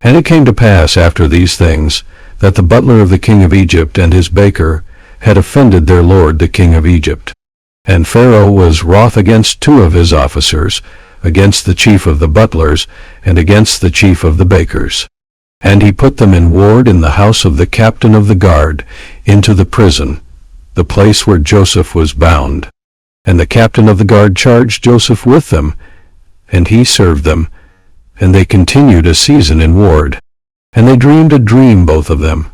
And it came to pass after these things, that the butler of the king of Egypt and his baker had offended their lord the king of Egypt. And Pharaoh was wroth against two of his officers, against the chief of the butlers, and against the chief of the bakers. And he put them in ward in the house of the captain of the guard, into the prison, the place where Joseph was bound. And the captain of the guard charged Joseph with them, and he served them, and they continued a season in ward. And they dreamed a dream, both of them,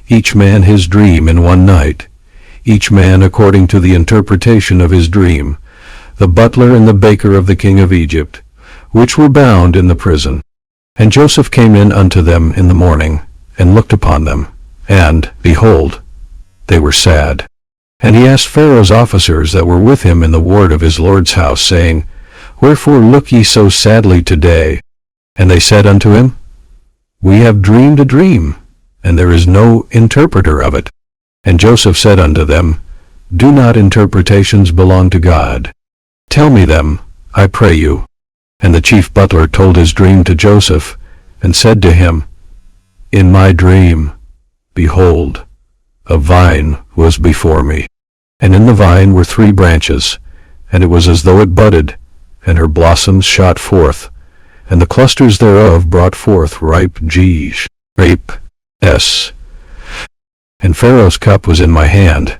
each man his dream in one night, each man according to the interpretation of his dream, the butler and the baker of the king of Egypt, which were bound in the prison. And Joseph came in unto them in the morning, and looked upon them, and, behold, they were sad. And he asked Pharaoh's officers that were with him in the ward of his lord's house, saying, Wherefore look ye so sadly today? And they said unto him, We have dreamed a dream, and there is no interpreter of it. And Joseph said unto them, Do not interpretations belong to God? Tell me them, I pray you. And the chief butler told his dream to Joseph, and said to him, In my dream, behold, a vine was before me, and in the vine were 3 branches, and it was as though it budded, and her blossoms shot forth, and the clusters thereof brought forth ripe grapes. And Pharaoh's cup was in my hand,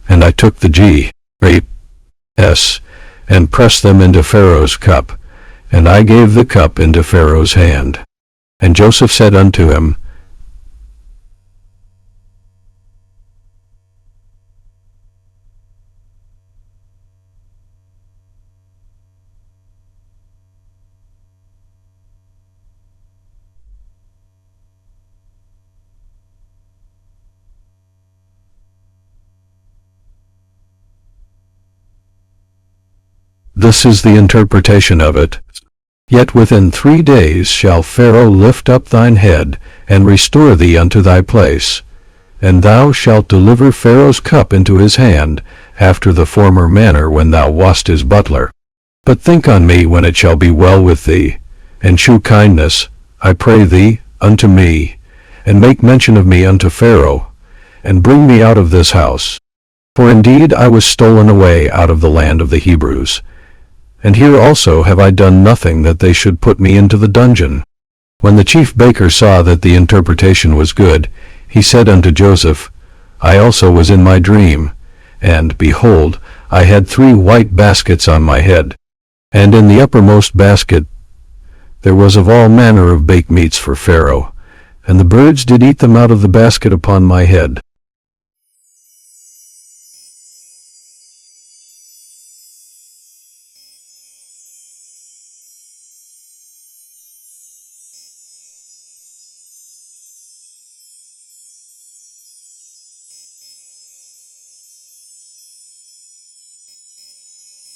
and I took the grapes, and pressed them into Pharaoh's cup, and I gave the cup into Pharaoh's hand. And Joseph said unto him, This is the interpretation of it. Yet within 3 days shall Pharaoh lift up thine head, and restore thee unto thy place. And thou shalt deliver Pharaoh's cup into his hand, after the former manner when thou wast his butler. But think on me when it shall be well with thee, and shew kindness, I pray thee, unto me, and make mention of me unto Pharaoh, and bring me out of this house. For indeed I was stolen away out of the land of the Hebrews. And here also have I done nothing that they should put me into the dungeon. When the chief baker saw that the interpretation was good, he said unto Joseph, I also was in my dream, and, behold, I had 3 white baskets on my head, and in the uppermost basket there was of all manner of baked meats for Pharaoh, and the birds did eat them out of the basket upon my head.